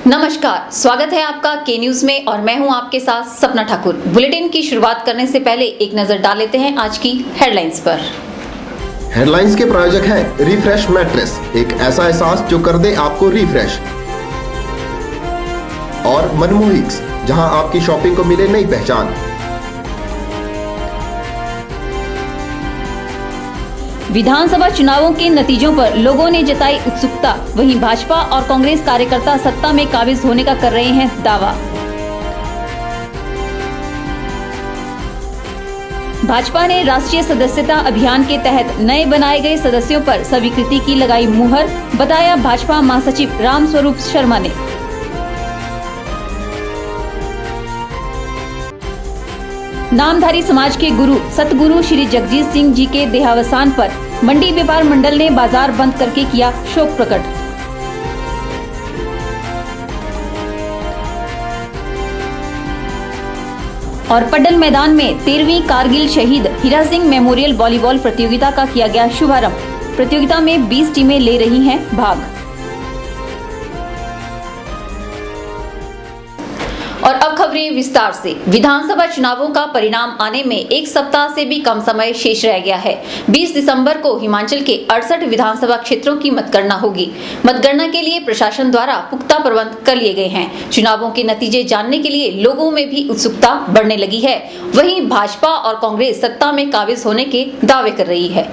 नमस्कार, स्वागत है आपका के न्यूज में और मैं हूं आपके साथ सपना ठाकुर। बुलेटिन की शुरुआत करने से पहले एक नजर डाल लेते हैं आज की हेडलाइंस पर। हेडलाइंस के प्रायोजक हैं रिफ्रेश मैट्रेस, एक ऐसा एहसास जो कर दे आपको रिफ्रेश, और मनमोहिक्स, जहां आपकी शॉपिंग को मिले नई पहचान। विधानसभा चुनावों के नतीजों पर लोगों ने जताई उत्सुकता, वहीं भाजपा और कांग्रेस कार्यकर्ता सत्ता में काबिज होने का कर रहे हैं दावा। भाजपा ने राष्ट्रीय सदस्यता अभियान के तहत नए बनाए गए सदस्यों पर स्वीकृति की लगाई मुहर, बताया भाजपा महासचिव रामस्वरूप शर्मा ने। नामधारी समाज के गुरु सतगुरु श्री जगजीत सिंह जी के देहावसान पर मंडी व्यापार मंडल ने बाजार बंद करके किया शोक प्रकट। और पड्डल मैदान में 13वीं कारगिल शहीद हीरा सिंह मेमोरियल वॉलीबॉल प्रतियोगिता का किया गया शुभारंभ। प्रतियोगिता में 20 टीमें ले रही हैं भाग। और अब खबरें विस्तार से। विधानसभा चुनावों का परिणाम आने में एक सप्ताह से भी कम समय शेष रह गया है। 20 दिसंबर को हिमाचल के 68 विधानसभा क्षेत्रों की मतगणना होगी। मतगणना के लिए प्रशासन द्वारा पुख्ता प्रबंध कर लिए गए हैं। चुनावों के नतीजे जानने के लिए लोगों में भी उत्सुकता बढ़ने लगी है। वहीं भाजपा और कांग्रेस सत्ता में काबिज होने के दावे कर रही है।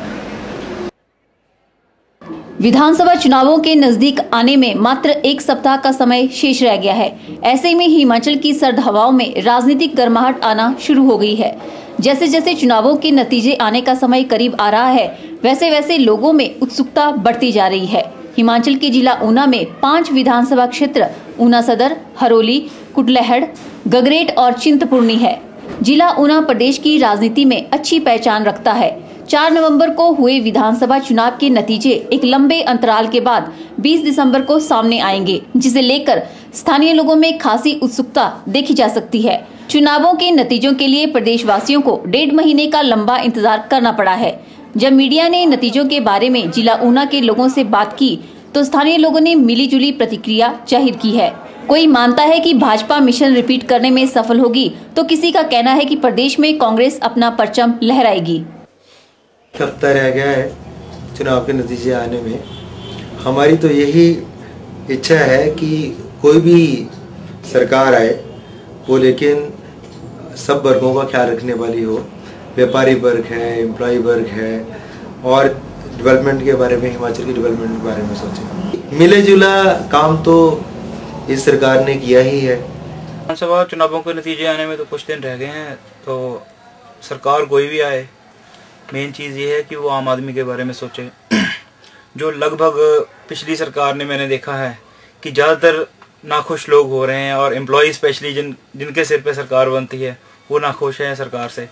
विधानसभा चुनावों के नजदीक आने में मात्र एक सप्ताह का समय शेष रह गया है। ऐसे में हिमाचल की सर्द हवाओं में राजनीतिक गर्माहट आना शुरू हो गई है। जैसे जैसे चुनावों के नतीजे आने का समय करीब आ रहा है, वैसे वैसे लोगों में उत्सुकता बढ़ती जा रही है। हिमाचल के जिला ऊना में 5 विधानसभा क्षेत्र ऊना सदर, हरोली, कुटलैहड़, गगरेट और चिंतपूर्णी है। जिला ऊना प्रदेश की राजनीति में अच्छी पहचान रखता है। 4 नवंबर को हुए विधानसभा चुनाव के नतीजे एक लंबे अंतराल के बाद 20 दिसंबर को सामने आएंगे, जिसे लेकर स्थानीय लोगों में खासी उत्सुकता देखी जा सकती है। चुनावों के नतीजों के लिए प्रदेशवासियों को 1.5 महीने का लंबा इंतजार करना पड़ा है। जब मीडिया ने नतीजों के बारे में जिला ऊना के लोगों से बात की तो स्थानीय लोगों ने मिलीजुली प्रतिक्रिया जाहिर की है। कोई मानता है कि भाजपा मिशन रिपीट करने में सफल होगी, तो किसी का कहना है कि प्रदेश में कांग्रेस अपना परचम लहराएगी। हफ्ता रह गया है चुनाव के नतीजे आने में। हमारी तो यही इच्छा है कि कोई भी सरकार आए वो लेकिन सब वर्गों का ख्याल रखने वाली हो। व्यापारी वर्ग है, एम्प्लॉय वर्ग है, और डेवलपमेंट के बारे में, हिमाचल की डेवलपमेंट के बारे में सोचें। मिले जुला काम तो इस सरकार ने किया ही है। विधानसभा चुनावों के नतीजे आने में तो कुछ दिन रह गए हैं, तो सरकार कोई भी आए, मेन चीज़ ये है कि वो आम आदमी के बारे में सोचे। जो लगभग पिछली सरकार ने मैंने देखा है कि ज़्यादातर नाखुश लोग हो रहे हैं, और एम्प्लॉय स्पेशली जिनके सिर पे सरकार बनती है वो नाखुश हैं सरकार से।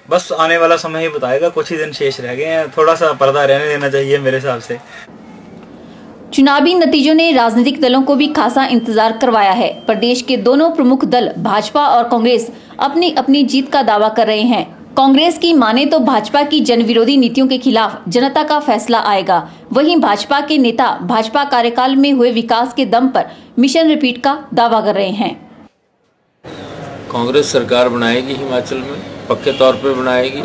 बस आने वाला समय ही बताएगा, कुछ ही दिन शेष रह गए हैं, थोड़ा सा पर्दा रहने देना चाहिए मेरे हिसाब से। चुनावी नतीजों ने राजनीतिक दलों को भी खासा इंतजार करवाया है। प्रदेश के दोनों प्रमुख दल भाजपा और कांग्रेस अपनी अपनी जीत का दावा कर रहे हैं। कांग्रेस की माने तो भाजपा की जनविरोधी नीतियों के खिलाफ जनता का फैसला आएगा। वहीं भाजपा के नेता भाजपा कार्यकाल में हुए विकास के दम पर मिशन रिपीट का दावा कर रहे हैं। कांग्रेस सरकार बनाएगी हिमाचल में, पक्के तौर पर बनाएगी।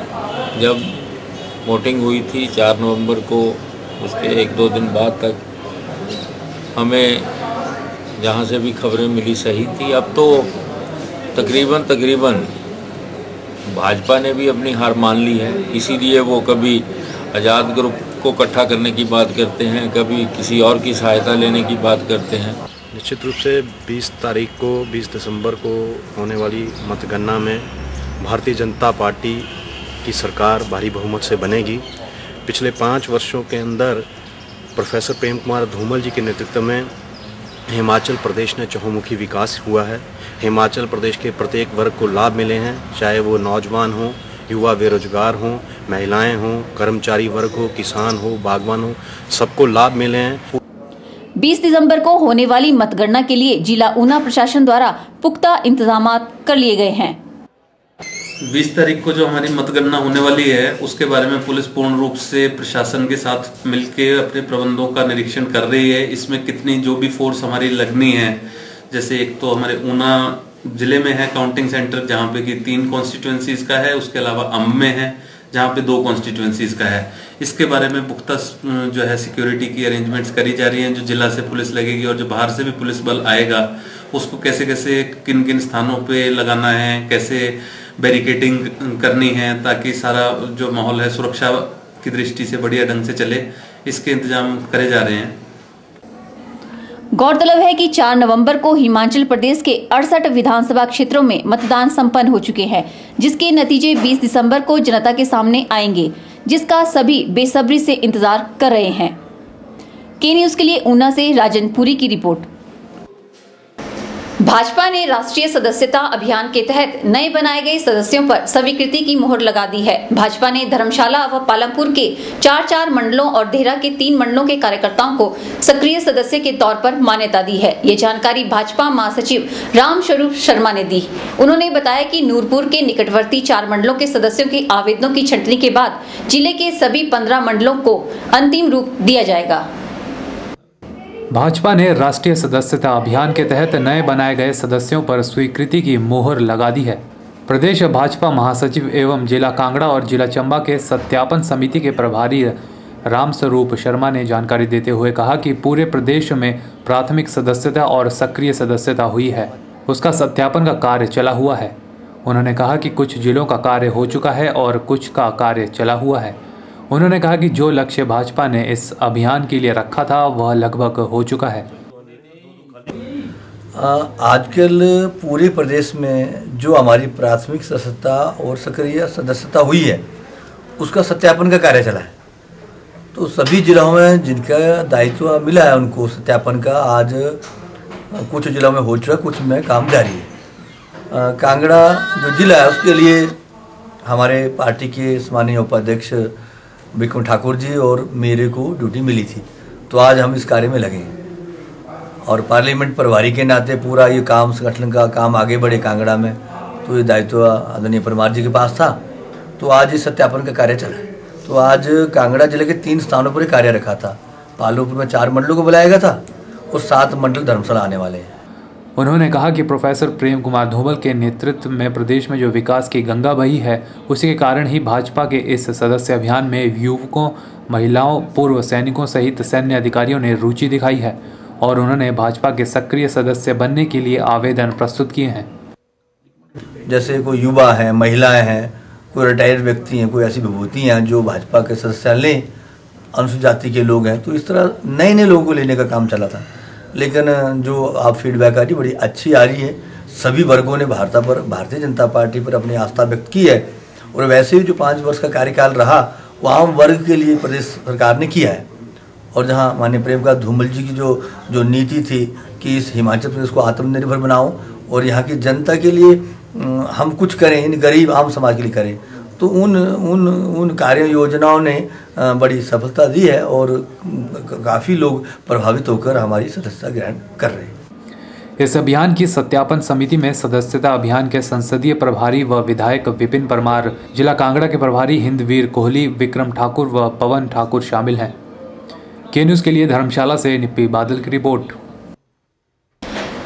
जब वोटिंग हुई थी 4 नवंबर को, उसके 1-2 दिन बाद तक हमें जहां से भी खबरें मिली सही थी। अब तो तकरीबन भाजपा ने भी अपनी हार मान ली है। इसीलिए वो कभी आज़ाद ग्रुप को इकट्ठा करने की बात करते हैं, कभी किसी और की सहायता लेने की बात करते हैं। निश्चित रूप से 20 तारीख को, 20 दिसंबर को होने वाली मतगणना में भारतीय जनता पार्टी की सरकार भारी बहुमत से बनेगी। पिछले 5 वर्षों के अंदर प्रोफेसर प्रेम कुमार धूमल जी के नेतृत्व में हिमाचल प्रदेश में चहुमुखी विकास हुआ है। हिमाचल प्रदेश के प्रत्येक वर्ग को लाभ मिले हैं, चाहे वो नौजवान हो, युवा बेरोजगार हों, महिलाएं हों, कर्मचारी वर्ग हो, किसान हो, बागवान हो, सबको लाभ मिले हैं। 20 दिसंबर को होने वाली मतगणना के लिए जिला ऊना प्रशासन द्वारा पुख्ता इंतजाम कर लिए गए हैं। 20 तारीख को जो हमारी मतगणना होने वाली है उसके बारे में पुलिस पूर्ण रूप से प्रशासन के साथ मिलकर अपने प्रबंधों का निरीक्षण कर रही है। इसमें कितनी जो भी फोर्स हमारी लगनी है, जैसे एक तो हमारे ऊना जिले में है काउंटिंग सेंटर जहाँ पे कि 3 कॉन्स्टिट्यूएंसीज का है, उसके अलावा अम्ब में है जहाँ पे 2 कॉन्स्टिट्यूएंसीज का है। इसके बारे में पुख्ता जो है सिक्योरिटी की अरेंजमेंट्स करी जा रही हैं। जो जिला से पुलिस लगेगी और जो बाहर से भी पुलिस बल आएगा उसको कैसे कैसे किन किन स्थानों पे लगाना है, कैसे बैरिकेडिंग करनी है ताकि सारा जो माहौल है सुरक्षा की दृष्टि से बढ़िया ढंग से चले, इसके इंतजाम करे जा रहे हैं। गौरतलब है कि 4 नवंबर को हिमाचल प्रदेश के 68 विधानसभा क्षेत्रों में मतदान संपन्न हो चुके हैं, जिसके नतीजे 20 दिसंबर को जनता के सामने आएंगे, जिसका सभी बेसब्री से इंतजार कर रहे हैं। के न्यूज के लिए ऊना से राजन पुरी की रिपोर्ट। भाजपा ने राष्ट्रीय सदस्यता अभियान के तहत नए बनाए गए सदस्यों पर स्वीकृति की मोहर लगा दी है। भाजपा ने धर्मशाला व पालमपुर के 4 मंडलों और देहरा के 3 मंडलों के कार्यकर्ताओं को सक्रिय सदस्य के तौर पर मान्यता दी है। ये जानकारी भाजपा महासचिव रामस्वरूप शर्मा ने दी। उन्होंने बताया कि नूरपुर के निकटवर्ती 4 मंडलों के सदस्यों के आवेदनों की छंटनी के बाद जिले के सभी 15 मंडलों को अंतिम रूप दिया जाएगा। भाजपा ने राष्ट्रीय सदस्यता अभियान के तहत नए बनाए गए सदस्यों पर स्वीकृति की मोहर लगा दी है। प्रदेश भाजपा महासचिव एवं जिला कांगड़ा और जिला चंबा के सत्यापन समिति के प्रभारी रामस्वरूप शर्मा ने जानकारी देते हुए कहा कि पूरे प्रदेश में प्राथमिक सदस्यता और सक्रिय सदस्यता हुई है, उसका सत्यापन का कार्य चला हुआ है। उन्होंने कहा कि कुछ जिलों का कार्य हो चुका है और कुछ का कार्य चला हुआ है। उन्होंने कहा कि जो लक्ष्य भाजपा ने इस अभियान के लिए रखा था वह लगभग हो चुका है। आजकल पूरे प्रदेश में जो हमारी प्राथमिक सदस्यता और सक्रिय सदस्यता हुई है उसका सत्यापन का कार्य चला है। तो सभी जिलों में जिनका दायित्व मिला है उनको सत्यापन का आज कुछ जिलों में हो चुका, कुछ में काम जारी है। कांगड़ा जो जिला है उसके लिए हमारे पार्टी के सम्मानीय उपाध्यक्ष विक्रम ठाकुर जी और मेरे को ड्यूटी मिली थी, तो आज हम इस कार्य में लगे हैं और पार्लियामेंट प्रभारी के नाते पूरा ये काम संगठन का काम आगे बढ़े कांगड़ा में, तो ये दायित्व आदरणीय परमार जी के पास था। तो आज इस सत्यापन का कार्य चला है। तो आज कांगड़ा जिले के 3 स्थानों पर कार्य रखा था। पालमपुर में 4 मंडलों को बुलाया गया था और 7 मंडल धर्मशाला आने वाले हैं। उन्होंने कहा कि प्रोफेसर प्रेम कुमार धूमल के नेतृत्व में प्रदेश में जो विकास की गंगा बही है उसी के कारण ही भाजपा के इस सदस्य अभियान में युवकों, महिलाओं, पूर्व सैनिकों सहित सैन्य अधिकारियों ने रुचि दिखाई है और उन्होंने भाजपा के सक्रिय सदस्य बनने के लिए आवेदन प्रस्तुत किए हैं। जैसे कोई युवा है, महिलाएं हैं, कोई रिटायर्ड व्यक्ति हैं, कोई ऐसी विभूति हैं जो भाजपा के सदस्य लें, अनुसूचित जाति के लोग हैं, तो इस तरह नए नए लोगों को लेने का काम चला था। लेकिन जो आप फीडबैक आ रही बड़ी अच्छी आ रही है। सभी वर्गों ने भारतीय जनता पार्टी पर अपनी आस्था व्यक्त की है और वैसे ही जो 5 वर्ष का कार्यकाल रहा वो आम वर्ग के लिए प्रदेश सरकार ने किया है। और जहां माननीय प्रेम कुमार धूमल जी की जो नीति थी कि इस हिमाचल प्रदेश को आत्मनिर्भर बनाओ और यहाँ की जनता के लिए हम कुछ करें, इन गरीब आम समाज के लिए करें, तो उन कार्य योजनाओं ने बड़ी सफलता दी है और काफ़ी लोग प्रभावित होकर हमारी सदस्यता ग्रहण कर रहे हैं। इस अभियान की सत्यापन समिति में सदस्यता अभियान के संसदीय प्रभारी व विधायक विपिन परमार, जिला कांगड़ा के प्रभारी हिंदवीर कोहली, विक्रम ठाकुर व पवन ठाकुर शामिल हैं। के न्यूज के लिए धर्मशाला से निप्पी बादल की रिपोर्ट।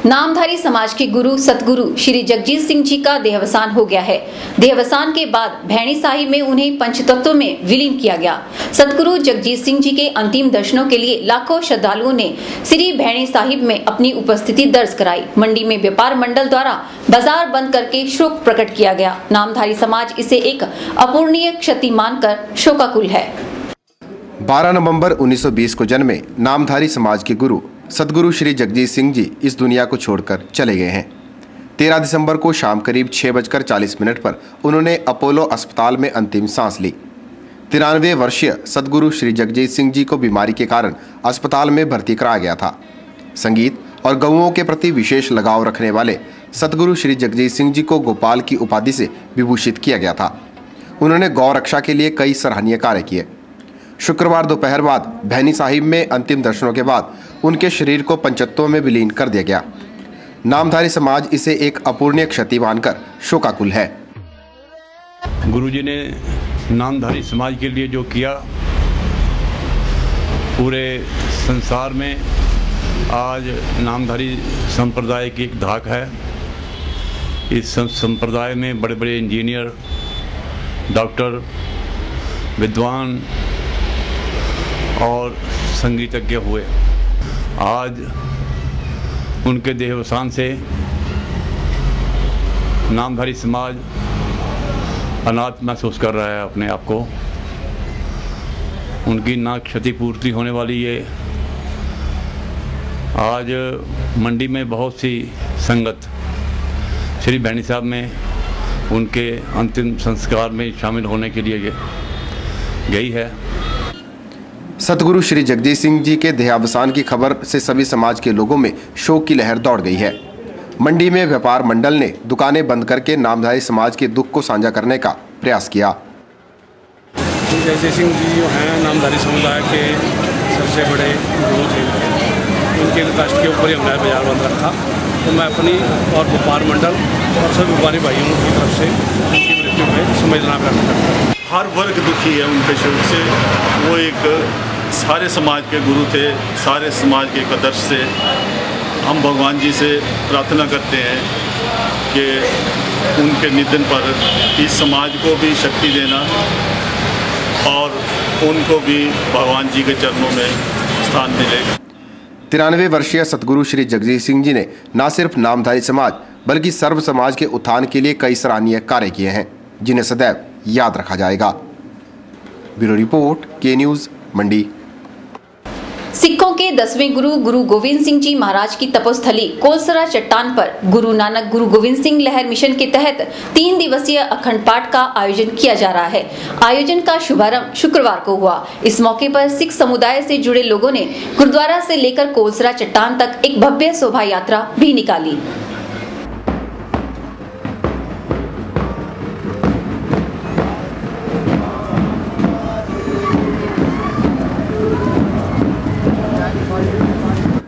नामधारी समाज के गुरु सतगुरु श्री जगजीत सिंह जी का देहावसान हो गया है। देहावसान के बाद भैणी साहिब में उन्हें पंचतत्व में विलीन किया गया। सतगुरु जगजीत सिंह जी के अंतिम दर्शनों के लिए लाखों श्रद्धालुओं ने श्री भैणी साहिब में अपनी उपस्थिति दर्ज कराई। मंडी में व्यापार मंडल द्वारा बाजार बंद करके शोक प्रकट किया गया। नामधारी समाज इसे एक अपूर्णीय क्षति मानकर शोकाकुल है। 12 नवंबर 1920 को जन्मे नामधारी समाज के गुरु सतगुरु श्री जगजीत सिंह जी इस दुनिया को छोड़कर चले गए हैं। 13 दिसंबर को शाम करीब 6:40 पर उन्होंने अपोलो अस्पताल में अंतिम सांस ली। 93 वर्षीय सतगुरु श्री जगजीत सिंह जी को बीमारी के कारण अस्पताल में भर्ती कराया गया था। संगीत और गौओं के प्रति विशेष लगाव रखने वाले सतगुरु श्री जगजीत सिंह जी को गोपाल की उपाधि से विभूषित किया गया था। उन्होंने गौ रक्षा के लिए कई सराहनीय कार्य किए। शुक्रवार दोपहर बाद भैनी साहिब में अंतिम दर्शनों के बाद उनके शरीर को पंचतत्व में विलीन कर दिया गया। नामधारी समाज इसे एक अपूर्णीय क्षति मानकर शोकाकुल है। गुरुजी ने नामधारी समाज के लिए जो किया, पूरे संसार में आज नामधारी संप्रदाय की एक धाक है। इस संप्रदाय में बड़े बड़े इंजीनियर, डॉक्टर, विद्वान और संगीतज्ञ हुए। आज उनके देहावसान से नामधारी समाज अनाथ महसूस कर रहा है अपने आप को। उनकी ना क्षतिपूर्ति होने वाली है। आज मंडी में बहुत सी संगत श्री भैनी साहब में उनके अंतिम संस्कार में शामिल होने के लिए गई है। सतगुरु श्री जगजीत सिंह जी के देहावसान की खबर से सभी समाज के लोगों में शोक की लहर दौड़ गई है। मंडी में व्यापार मंडल ने दुकानें बंद करके नामधारी समाज के दुख को साझा करने का प्रयास किया। जगजीत सिंह जी जो हैं नामधारी समुदाय के सबसे बड़े गुरु थे। उनके कष्ट के ऊपर ही हमने बाजार बंद रखा। तो मैं अपनी और व्यापार मंडल और सभी व्यापारी भाइयों की तरफ से उनकी मृत्यु में संवेदना व्यक्त करता हूँ। हर वर्ग दुखी है उनके शोक से। वो एक सारे समाज के गुरु थे, सारे समाज के एक आदर्श से। हम भगवान जी से प्रार्थना करते हैं कि उनके निधन पर इस समाज को भी शक्ति देना और उनको भी भगवान जी के चरणों में स्थान मिलेगा। 93 वर्षीय सतगुरु श्री जगजीत सिंह जी ने न सिर्फ नामधारी समाज बल्कि सर्व समाज के उत्थान के लिए कई सराहनीय कार्य किए हैं, जिन्हें सदैव याद रखा जाएगा। ब्यूरो रिपोर्ट, के न्यूज़, मंडी। सिखों के 10वें गुरु गुरु गोविंद सिंह जी महाराज की तपोस्थली कोलसरा चट्टान पर गुरु नानक गुरु गोविंद सिंह लहर मिशन के तहत 3 दिवसीय अखंड पाठ का आयोजन किया जा रहा है। आयोजन का शुभारंभ शुक्रवार को हुआ। इस मौके पर सिख समुदाय से जुड़े लोगों ने गुरुद्वारा से लेकर कोलसरा चट्टान तक एक भव्य शोभा यात्रा भी निकाली।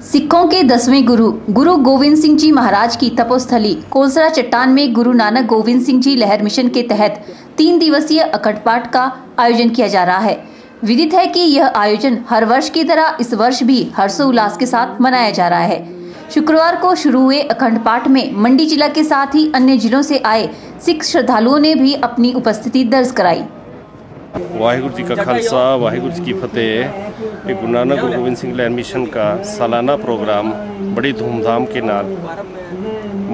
सिखों के 10वें गुरु गुरु गोविंद सिंह जी महाराज की तपोस्थली कोलसरा चट्टान में गुरु नानक गोविंद सिंह जी लहर मिशन के तहत 3 दिवसीय अखंड पाठ का आयोजन किया जा रहा है। विदित है कि यह आयोजन हर वर्ष की तरह इस वर्ष भी हर्षोल्लास के साथ मनाया जा रहा है। शुक्रवार को शुरू हुए अखंड पाठ में मंडी जिला के साथ ही अन्य जिलों से आए सिख श्रद्धालुओं ने भी अपनी उपस्थिति दर्ज कराई। वाहिगुरु जी का खालसा, वाहिगुरु जी की फतेह। ये गुरु नानक गुरु गोविंद सिंह लहर मिशन का सालाना प्रोग्राम बड़ी धूमधाम के नाल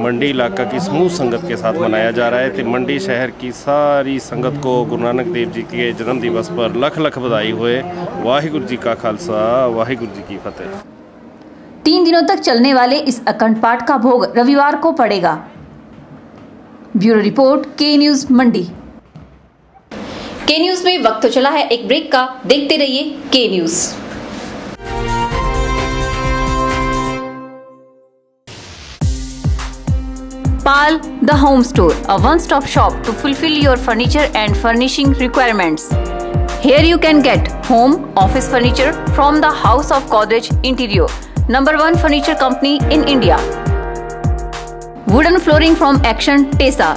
मंडी इलाका की समूह संगत के साथ मनाया जा रहा है। तो मंडी शहर की सारी संगत को गुरु नानक देव जी के जन्म दिवस पर लख लख बधाई हुए। वाहिगुरु जी का खालसा, वाहिगुरु जी की फतेह। 3 दिनों तक चलने वाले इस अखंड पाठ का भोग रविवार को पड़ेगा। ब्यूरो रिपोर्ट, के न्यूज़, मंडी। के न्यूज़ में वक्त तो चला है एक ब्रेक का। देखते रहिए के news. Pal the Home Store, a one-stop shop to fulfill your furniture and furnishing requirements. Here you can get home, office furniture from the House of Godrej Interior, #1 furniture company in India. Wooden flooring from Action Tesa.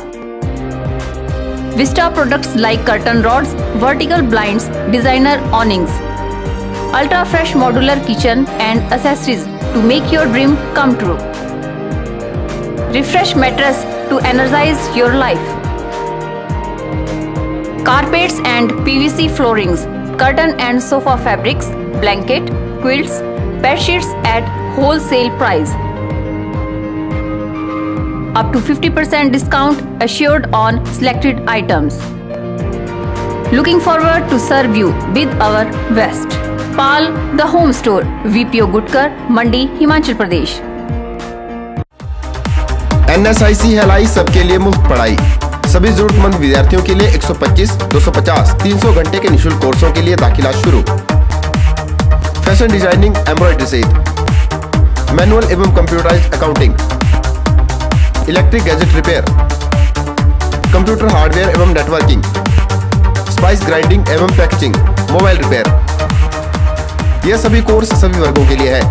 Vista products like curtain rods, vertical blinds, designer awnings. Ultra fresh modular kitchen and accessories to make your dream come true. Refresh mattress to energize your life. Carpets and PVC floorings, curtain and sofa fabrics, blanket, quilts, bed sheets at wholesale price. Up to 50% discount assured on selected items. Looking forward to serve you with our best. Pal the Home Store, VPO Gutkar, Mandi, Himachal Pradesh. NSIC हेलाई सबके लिए मुफ्त पढ़ाई। सभी जरूरतमंद विद्यार्थियों के लिए 125, 250, 300 घंटे के निःशुल्क कोर्सों के लिए दाखिला शुरू। फैशन डिजाइनिंग, एम्ब्रॉयडरी सहित मैनुअल एवं computerised accounting, electric gadget repair, computer hardware एवं नेटवर्किंग, स्पाइस ग्राइंडिंग एवं पैकेजिंग, मोबाइल रिपेयर। यह सभी कोर्स सभी वर्गों के लिए है।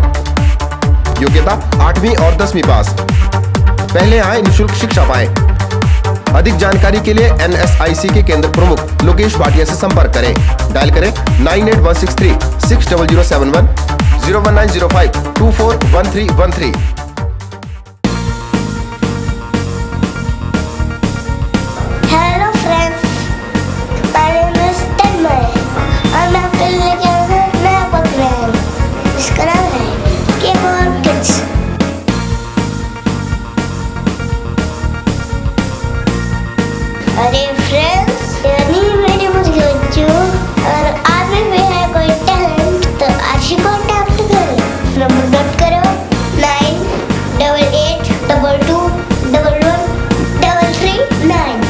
योग्यता 8वीं और 10वीं पास। पहले आए निःशुल्क शिक्षा पाएं। अधिक जानकारी के लिए NSIC के केंद्र प्रमुख लोकेश भाटिया से संपर्क करें। डायल करें 98163 60071 01905 241313। Hello friends, my name is Tanmay और मैं आपके लिए लेके आया हूं नया प्रोग्राम जिसका नाम है K-More Kids। अरे फ्रेंड्स, यानी मेरे मुझे बच्चों और आप में भी है कोई टैलेंट तो आज ही कॉन्टैक्ट करें। नंबर नोट करो 9882221139।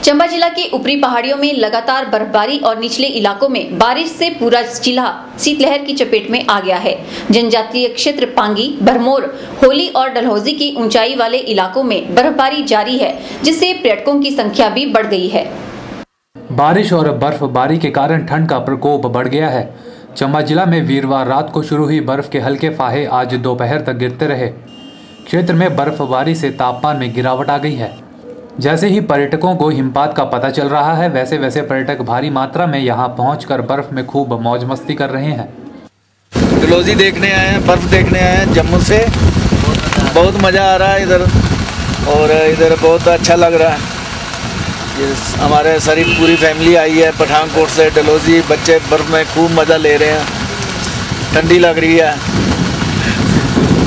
चंबा जिला के ऊपरी पहाड़ियों में लगातार बर्फबारी और निचले इलाकों में बारिश से पूरा जिला शीतलहर की चपेट में आ गया है। जनजातीय क्षेत्र पांगी, भरमौर, होली और डलहौजी की ऊंचाई वाले इलाकों में बर्फबारी जारी है, जिससे पर्यटकों की संख्या भी बढ़ गई है। बारिश और बर्फबारी के कारण ठंड का प्रकोप बढ़ गया है। चंबा जिला में वीरवार रात को शुरू हुई बर्फ के हल्के फाहे आज दोपहर तक गिरते रहे। क्षेत्र में बर्फबारी से तापमान में गिरावट आ गई है। जैसे ही पर्यटकों को हिमपात का पता चल रहा है, वैसे वैसे पर्यटक भारी मात्रा में यहां पहुंचकर बर्फ में खूब मौज मस्ती कर रहे हैं। डलहौजी देखने आए हैं, बर्फ देखने आए हैं जम्मू से। बहुत मज़ा आ रहा है इधर और इधर बहुत अच्छा लग रहा है। ये हमारे सारी पूरी फैमिली आई है पठानकोट से डलहौजी। बच्चे बर्फ में खूब मज़ा ले रहे हैं, ठंडी लग रही है।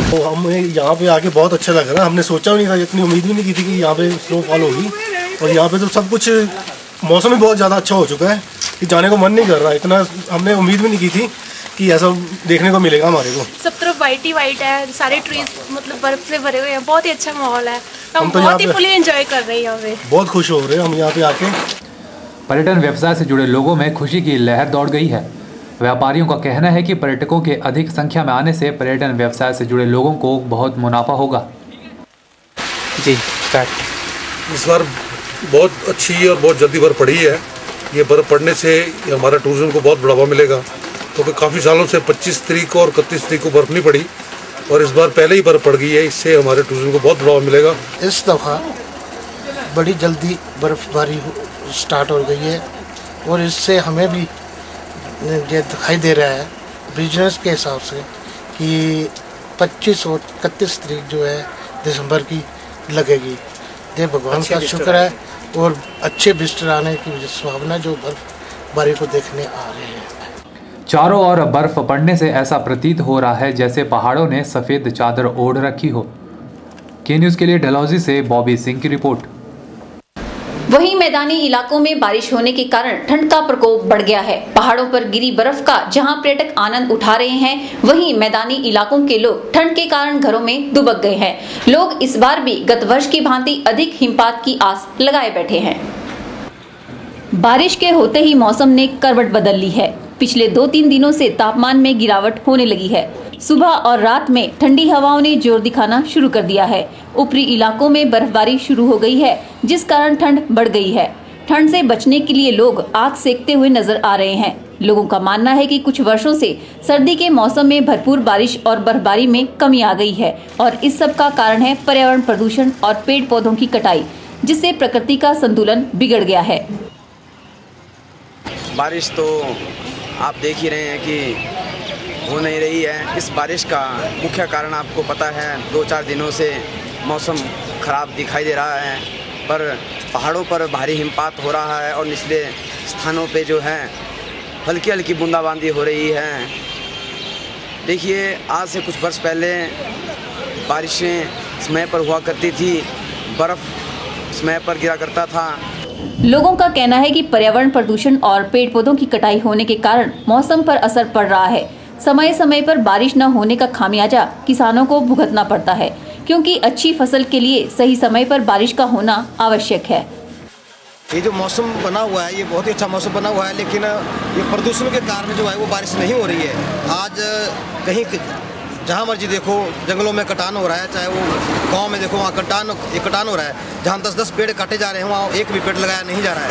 तो हमें यहाँ पे आके बहुत अच्छा लग रहा है। हमने सोचा भी नहीं था, इतनी उम्मीद भी नहीं की थी कि यहाँ पे स्नोफॉल होगी। और यहाँ पे तो सब कुछ मौसम भी बहुत ज़्यादा अच्छा हो चुका है कि जाने को मन नहीं कर रहा। इतना हमने उम्मीद भी नहीं की थी कि ऐसा देखने को मिलेगा हमारे को। सब तरफ वाइट ही वाइट है, सारे ट्रीज मतलब बर्फ से भरे हुए हैं। बहुत ही अच्छा माहौल है, हम तो बहुत ही फुली एंजॉय कर रहे हैं। यहाँ पे बहुत खुश हो रहे हैं हम यहाँ पे आके। पर्यटन व्यवसाय से जुड़े लोगों में खुशी की लहर दौड़ गई है। व्यापारियों का कहना है कि पर्यटकों के अधिक संख्या में आने से पर्यटन व्यवसाय से जुड़े लोगों को बहुत मुनाफा होगा। जी इस बार बहुत अच्छी और बहुत जल्दी बर्फ पड़ी है। ये बर्फ पड़ने से हमारा टूरिज्म को बहुत बढ़ावा मिलेगा, क्योंकि काफ़ी सालों से 25 तारीख और 31 तारीख को बर्फ नहीं पड़ी और इस बार पहले ही बर्फ पड़ गई है। इससे हमारे टूरिज्म को बहुत बढ़ावा मिलेगा। इस दफ़ा बड़ी जल्दी बर्फबारी स्टार्ट हो गई है और इससे हमें भी ये दिखाई दे रहा है बिजनेस के हिसाब से कि 25 और 31 तारीख जो है दिसंबर की लगेगी। ये भगवान का शुक्र है और अच्छे विजिटर आने की संभावना जो बर्फबारी को देखने आ रहे हैं। चारों ओर बर्फ पड़ने से ऐसा प्रतीत हो रहा है जैसे पहाड़ों ने सफेद चादर ओढ़ रखी हो। के न्यूज़ के लिए डलहौजी से बॉबी सिंह की रिपोर्ट। वहीं मैदानी इलाकों में बारिश होने के कारण ठंड का प्रकोप बढ़ गया है। पहाड़ों पर गिरी बर्फ का जहां पर्यटक आनंद उठा रहे हैं, वहीं मैदानी इलाकों के लोग ठंड के कारण घरों में दुबक गए हैं। लोग इस बार भी गत वर्ष की भांति अधिक हिमपात की आस लगाए बैठे हैं। बारिश के होते ही मौसम ने करवट बदल ली है। पिछले 2-3 दिनों से तापमान में गिरावट होने लगी है। सुबह और रात में ठंडी हवाओं ने जोर दिखाना शुरू कर दिया है। ऊपरी इलाकों में बर्फबारी शुरू हो गई है, जिस कारण ठंड बढ़ गई है। ठंड से बचने के लिए लोग आग सेकते हुए नजर आ रहे हैं। लोगों का मानना है कि कुछ वर्षों से सर्दी के मौसम में भरपूर बारिश और बर्फबारी में कमी आ गई है और इस सब का कारण है पर्यावरण प्रदूषण और पेड़ पौधों की कटाई, जिससे प्रकृति का संतुलन बिगड़ गया है। बारिश तो आप देख ही रहे हैं कि हो नहीं रही है। इस बारिश का मुख्य कारण आपको पता है, 2-4 दिनों से मौसम खराब दिखाई दे रहा है, पर पहाड़ों पर भारी हिमपात हो रहा है और निचले स्थानों पे जो है हल्की हल्की बूंदाबांदी हो रही है। देखिए, आज से कुछ वर्ष पहले बारिशें समय पर हुआ करती थी, बर्फ़ समय पर गिरा करता था। लोगों का कहना है कि पर्यावरण प्रदूषण और पेड़ पौधों की कटाई होने के कारण मौसम पर असर पड़ रहा है। समय समय पर बारिश न होने का खामियाजा किसानों को भुगतना पड़ता है, क्योंकि अच्छी फसल के लिए सही समय पर बारिश का होना आवश्यक है। ये जो मौसम बना हुआ है, ये बहुत ही अच्छा मौसम बना हुआ है, लेकिन ये प्रदूषण के कारण जो है वो बारिश नहीं हो रही है। आज कहीं जहाँ मर्जी देखो जंगलों में कटान हो रहा है, चाहे वो गांव में देखो वहाँ कटान हो रहा है। जहाँ 10-10 पेड़ काटे जा रहे हैं वहाँ एक भी पेड़ लगाया नहीं जा रहा है।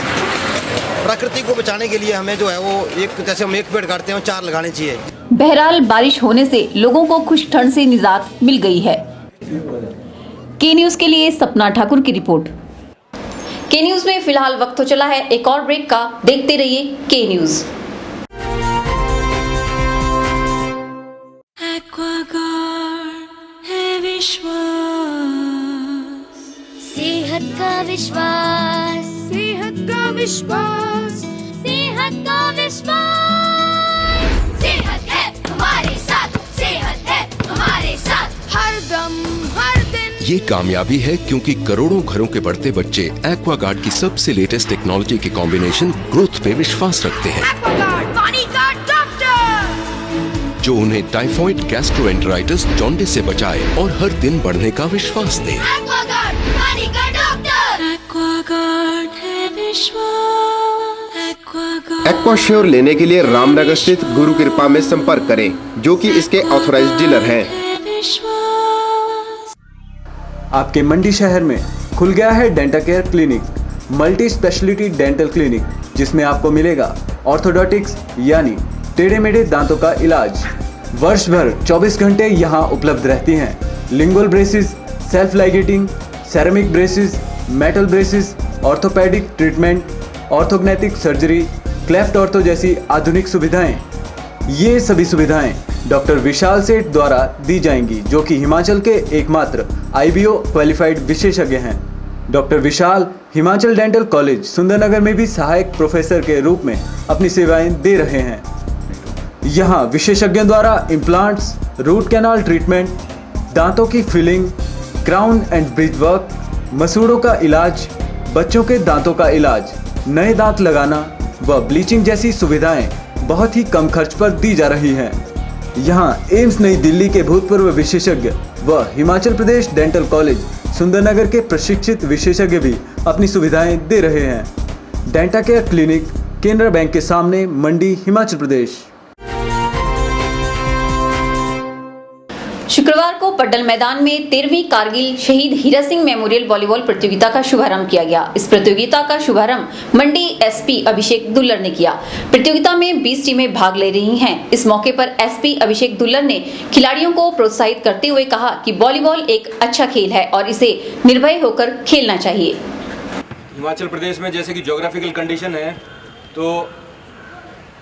प्रकृति को बचाने के लिए हमें जो है वो जैसे हम एक पेड़ काटते हैं 4 लगाने चाहिए। बहरहाल बारिश होने से लोगों को खुश ठंड से निजात मिल गई है। के न्यूज के लिए सपना ठाकुर की रिपोर्ट। के न्यूज में फिलहाल वक्त हो चला है एक और ब्रेक का। देखते रहिए के न्यूज। सेहत का विश्वास, सेहत का विश्वास, सेहत का विश्वास। सेहत है हमारे साथ, सेहत है हमारे साथ, हर दम हर दिन। ये कामयाबी है क्योंकि करोड़ों घरों के बढ़ते बच्चे एक्वागार्ड की सबसे लेटेस्ट टेक्नोलॉजी के कॉम्बिनेशन ग्रोथ पे विश्वास रखते हैं, पानी का डॉक्टर, जो उन्हें टाइफॉइड, गैस्ट्रोएंटेराइटिस, जॉन्डिस से बचाए और हर दिन बढ़ने का विश्वास दे। एक्वागार्ड पानी का डॉक्टर, एक्वागार्ड है विश्वास, एक्वागार्ड। एक्वाश्योर लेने के लिए रामनगर स्थित गुरु कृपा में संपर्क करें, जो कि इसके ऑथराइज्ड डीलर हैं। आपके मंडी शहर में खुल गया है dental care clinic, multi speciality dental clinic, जिसमें आपको मिलेगा ऑर्थोडोंटिक्स यानी टेढ़े मेढ़े दांतों का इलाज। वर्ष भर 24 घंटे यहाँ उपलब्ध रहती हैं। Lingual braces, self ligating, ceramic braces, metal braces, orthopedic treatment, orthognathic surgery, cleft ortho जैसी आधुनिक सुविधाएं। ये सभी सुविधाएं डॉक्टर विशाल सेठ द्वारा दी जाएंगी, जो कि हिमाचल के एकमात्र IBO क्वालिफाइड विशेषज्ञ हैं। डॉक्टर विशाल हिमाचल डेंटल कॉलेज सुंदरनगर में भी सहायक प्रोफेसर के रूप में अपनी सेवाएं दे रहे हैं। यहाँ विशेषज्ञों द्वारा इम्प्लांट्स, रूट कैनाल ट्रीटमेंट, दांतों की filling, crown and bridge work, मसूड़ों का इलाज, बच्चों के दांतों का इलाज, नए दांत लगाना व ब्लीचिंग जैसी सुविधाएं बहुत ही कम खर्च पर दी जा रही हैं। यहाँ एम्स नई दिल्ली के भूतपूर्व विशेषज्ञ व हिमाचल प्रदेश डेंटल कॉलेज सुंदरनगर के प्रशिक्षित विशेषज्ञ भी अपनी सुविधाएं दे रहे हैं। Denta care clinic, Canara bank के सामने, मंडी, हिमाचल प्रदेश। शुक्रवार को पड्डल मैदान में 13वीं कारगिल शहीद हीरा सिंह मेमोरियल वॉलीबॉल प्रतियोगिता का शुभारंभ किया गया। इस प्रतियोगिता का शुभारंभ मंडी SP अभिषेक दुल्लर ने किया। प्रतियोगिता में 20 टीमें भाग ले रही हैं। इस मौके पर SP अभिषेक दुल्लर ने खिलाड़ियों को प्रोत्साहित करते हुए कहा कि वॉलीबॉल एक अच्छा खेल है और इसे निर्भय होकर खेलना चाहिए। हिमाचल प्रदेश में जैसे कि ज्योग्राफिकल कंडीशन है, तो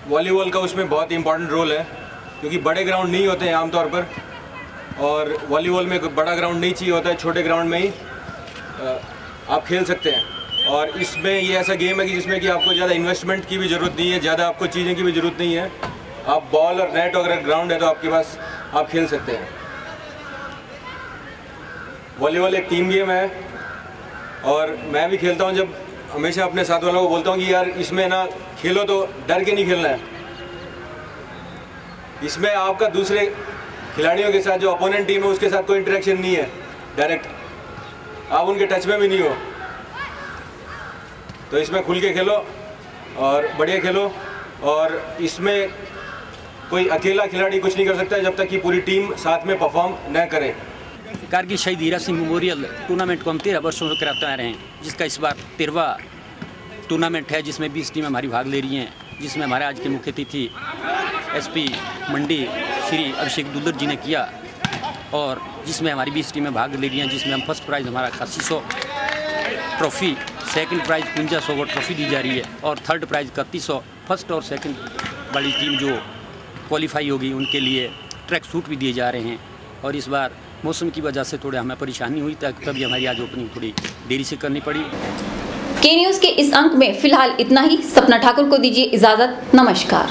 वॉलीबॉल का उसमें बहुत इंपॉर्टेंट रोल है, क्योंकि बड़े ग्राउंड नहीं होते हैं आमतौर पर, और वॉलीबॉल में बड़ा ग्राउंड नहीं चाहिए होता है, छोटे ग्राउंड में ही आप खेल सकते हैं। और इसमें ये ऐसा गेम है कि जिसमें कि आपको ज़्यादा इन्वेस्टमेंट की भी ज़रूरत नहीं है, ज़्यादा आपको चीज़ें की भी ज़रूरत नहीं है। आप बॉल और नेट अगर ग्राउंड है तो आपके पास, आप खेल सकते हैं। वॉलीबॉल एक टीम गेम है और मैं भी खेलता हूँ। जब हमेशा अपने साथ वालों को बोलता हूँ कि यार इसमें ना खेलो तो डर के नहीं खेलना है। इसमें आपका दूसरे खिलाड़ियों के साथ, जो अपोनेंट टीम है उसके साथ कोई इंटरेक्शन नहीं है, डायरेक्ट आप उनके टच में भी नहीं हो। तो इसमें खुल के खेलो और बढ़िया खेलो, और इसमें कोई अकेला खिलाड़ी कुछ नहीं कर सकता जब तक कि पूरी टीम साथ में परफॉर्म न करे। कारगिल शहीद हीरा सिंह मेमोरियल टूर्नामेंट को हम 13 वर्षों से कराते आ रहे हैं, जिसका इस बार 13वां टूर्नामेंट है, जिसमें 20 टीमें हमारी भाग ले रही हैं, जिसमें हमारे आज के मुख्य अतिथि SP मंडी श्री अभिषेक दुल्लर जी ने किया, और जिसमें हमारी 20 टीमें भाग ले रही हैं, जिसमें हम फर्स्ट प्राइज़ हमारा 8100 ट्रॉफी, सेकंड प्राइज़ 5500 ट्रॉफी दी जा रही है, और थर्ड प्राइज़ 3100। फर्स्ट और सेकंड वाली टीम जो क्वालिफाई होगी उनके लिए ट्रैक सूट भी दिए जा रहे हैं। और इस बार मौसम की वजह से थोड़ा हमें परेशानी हुई, तभी हमारी आज ओपनिंग थोड़ी देरी से करनी पड़ी। के न्यूज के इस अंक में फिलहाल इतना ही। सपना ठाकुर को दीजिए इजाजत। नमस्कार।